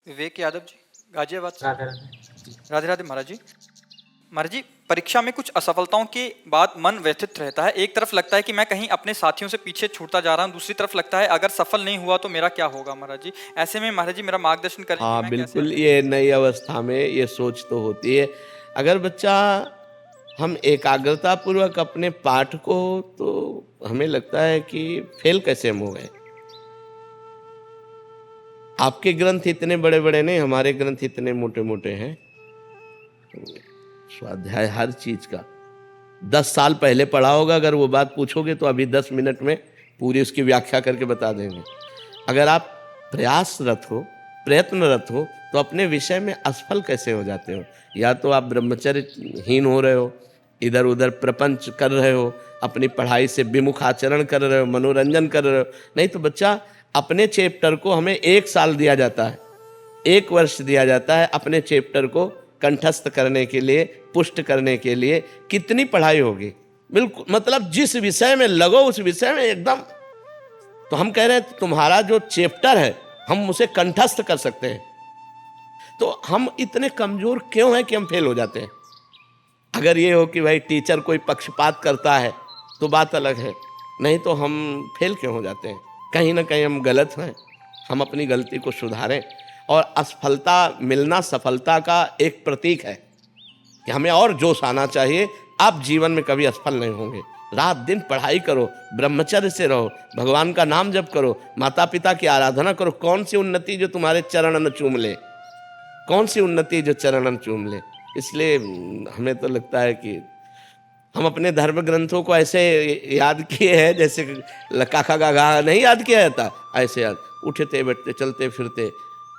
विवेक यादव जी, गाजियाबाद से। राधे राधे। राधे राधे महाराज जी। महाराज जी, परीक्षा में कुछ असफलताओं के बाद मन व्यथित रहता है। एक तरफ लगता है कि मैं कहीं अपने साथियों से पीछे छूटता जा रहा हूँ, दूसरी तरफ लगता है अगर सफल नहीं हुआ तो मेरा क्या होगा। महाराज जी, ऐसे में महाराज जी मेरा मार्गदर्शन करें कि हाँ मैं कैसे बिल्कुल, आगे ये नई अवस्था में ये सोच तो होती है। अगर बच्चा हम एकाग्रता पूर्वक अपने पाठ को, तो हमें लगता है कि फेल कैसे हम हो गए। आपके ग्रंथ इतने बड़े बड़े नहीं, हमारे ग्रंथ इतने मोटे मोटे हैं। स्वाध्याय हर चीज का 10 साल पहले पढ़ा होगा, अगर वो बात पूछोगे तो अभी 10 मिनट में पूरी उसकी व्याख्या करके बता देंगे। अगर आप प्रयासरत हो, प्रयत्नरत हो, तो अपने विषय में असफल कैसे हो जाते हो। या तो आप ब्रह्मचर्यहीन हो रहे हो, इधर उधर प्रपंच कर रहे हो, अपनी पढ़ाई से विमुख आचरण कर रहे हो, मनोरंजन कर रहे हो। नहीं तो बच्चा, अपने चैप्टर को हमें 1 साल दिया जाता है, 1 वर्ष दिया जाता है अपने चैप्टर को कंठस्थ करने के लिए, पुष्ट करने के लिए। कितनी पढ़ाई होगी। बिल्कुल, मतलब जिस विषय में लगो उस विषय में एकदम। तो हम कह रहे हैं तुम्हारा जो चैप्टर है हम उसे कंठस्थ कर सकते हैं। तो हम इतने कमजोर क्यों हैं कि हम फेल हो जाते हैं। अगर ये हो कि भाई टीचर कोई पक्षपात करता है तो बात अलग है, नहीं तो हम फेल क्यों हो जाते हैं। कहीं ना कहीं हम गलत हैं, हम अपनी गलती को सुधारें। और असफलता मिलना सफलता का एक प्रतीक है कि हमें और जोश आना चाहिए। आप जीवन में कभी असफल नहीं होंगे। रात दिन पढ़ाई करो, ब्रह्मचर्य से रहो, भगवान का नाम जप करो, माता पिता की आराधना करो। कौन सी उन्नति जो तुम्हारे चरणन चूम ले, कौन सी उन्नति जो चरणन चूम ले। इसलिए हमें तो लगता है कि हम अपने धर्म ग्रंथों को ऐसे याद किए हैं जैसे काका का गा नहीं याद किया जाता, ऐसे याद। उठते बैठते चलते फिरते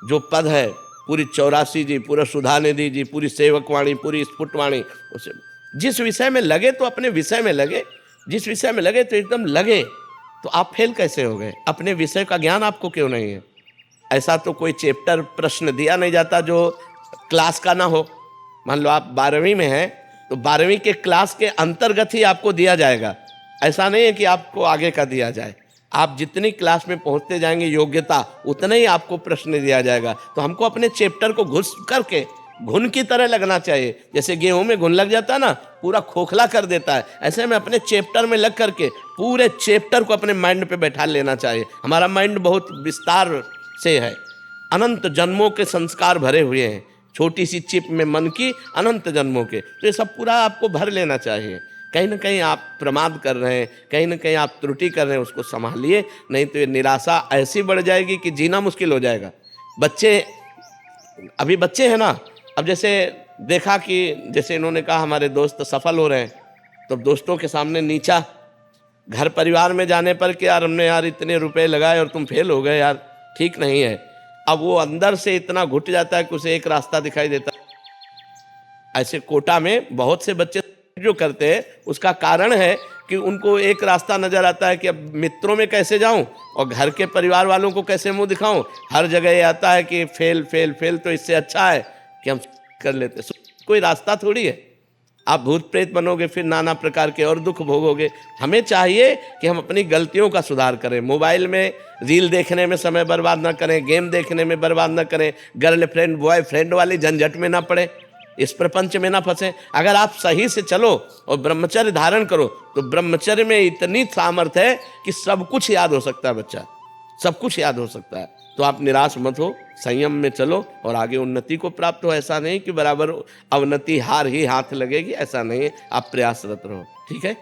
जो पद है, पूरी 84 जी, पूरा सुधा निधि जी, पूरी सेवकवाणी, पूरी स्फुटवाणी, उसे जिस विषय में लगे तो अपने विषय में लगे, जिस विषय में लगे तो एकदम लगे। तो आप फेल कैसे हो गए। अपने विषय का ज्ञान आपको क्यों नहीं है। ऐसा तो कोई चैप्टर प्रश्न दिया नहीं जाता जो क्लास का ना हो। मान लो आप 12वीं में हैं तो 12वीं के क्लास के अंतर्गत ही आपको दिया जाएगा। ऐसा नहीं है कि आपको आगे का दिया जाए। आप जितनी क्लास में पहुंचते जाएंगे योग्यता, उतना ही आपको प्रश्न दिया जाएगा। तो हमको अपने चैप्टर को घुस करके घुन की तरह लगना चाहिए। जैसे गेहूं में घुन लग जाता है ना, पूरा खोखला कर देता है, ऐसे में अपने चैप्टर में लग करके पूरे चैप्टर को अपने माइंड पे बैठा लेना चाहिए। हमारा माइंड बहुत विस्तार से है, अनंत जन्मों के संस्कार भरे हुए हैं, छोटी सी चिप में मन की अनंत जन्मों के। तो ये सब पूरा आपको भर लेना चाहिए। कहीं ना कहीं आप प्रमाद कर रहे हैं, कहीं ना कहीं आप त्रुटि कर रहे हैं, उसको संभालिए। नहीं तो ये निराशा ऐसी बढ़ जाएगी कि जीना मुश्किल हो जाएगा। बच्चे अभी बच्चे हैं ना, अब जैसे देखा कि जैसे इन्होंने कहा हमारे दोस्त सफल हो रहे हैं, तो दोस्तों के सामने नीचा, घर परिवार में जाने पर कि यार हमने यार इतने रुपए लगाए और तुम फेल हो गए, यार ठीक नहीं है। अब वो अंदर से इतना घुट जाता है कि उसे एक रास्ता दिखाई देता है। ऐसे कोटा में बहुत से बच्चे जो करते हैं, उसका कारण है कि उनको एक रास्ता नजर आता है कि अब मित्रों में कैसे जाऊं और घर के परिवार वालों को कैसे मुंह दिखाऊं। हर जगह ये आता है कि फेल फेल फेल, तो इससे अच्छा है कि हम कर लेते। कोई रास्ता थोड़ी है। आप भूत प्रेत बनोगे, फिर नाना प्रकार के और दुख भोगोगे। हमें चाहिए कि हम अपनी गलतियों का सुधार करें। मोबाइल में रील देखने में समय बर्बाद ना करें, गेम देखने में बर्बाद ना करें, गर्लफ्रेंड बॉयफ्रेंड वाली झंझट में ना पड़े, इस प्रपंच में ना फंसे। अगर आप सही से चलो और ब्रह्मचर्य धारण करो तो ब्रह्मचर्य में इतनी सामर्थ्य है कि सब कुछ याद हो सकता है बच्चा, सब कुछ याद हो सकता है। तो आप निराश मत हो, संयम में चलो और आगे उन्नति को प्राप्त हो। ऐसा नहीं कि बराबर अवनति हार ही हाथ लगेगी, ऐसा नहीं है। आप प्रयासरत रहो, ठीक है।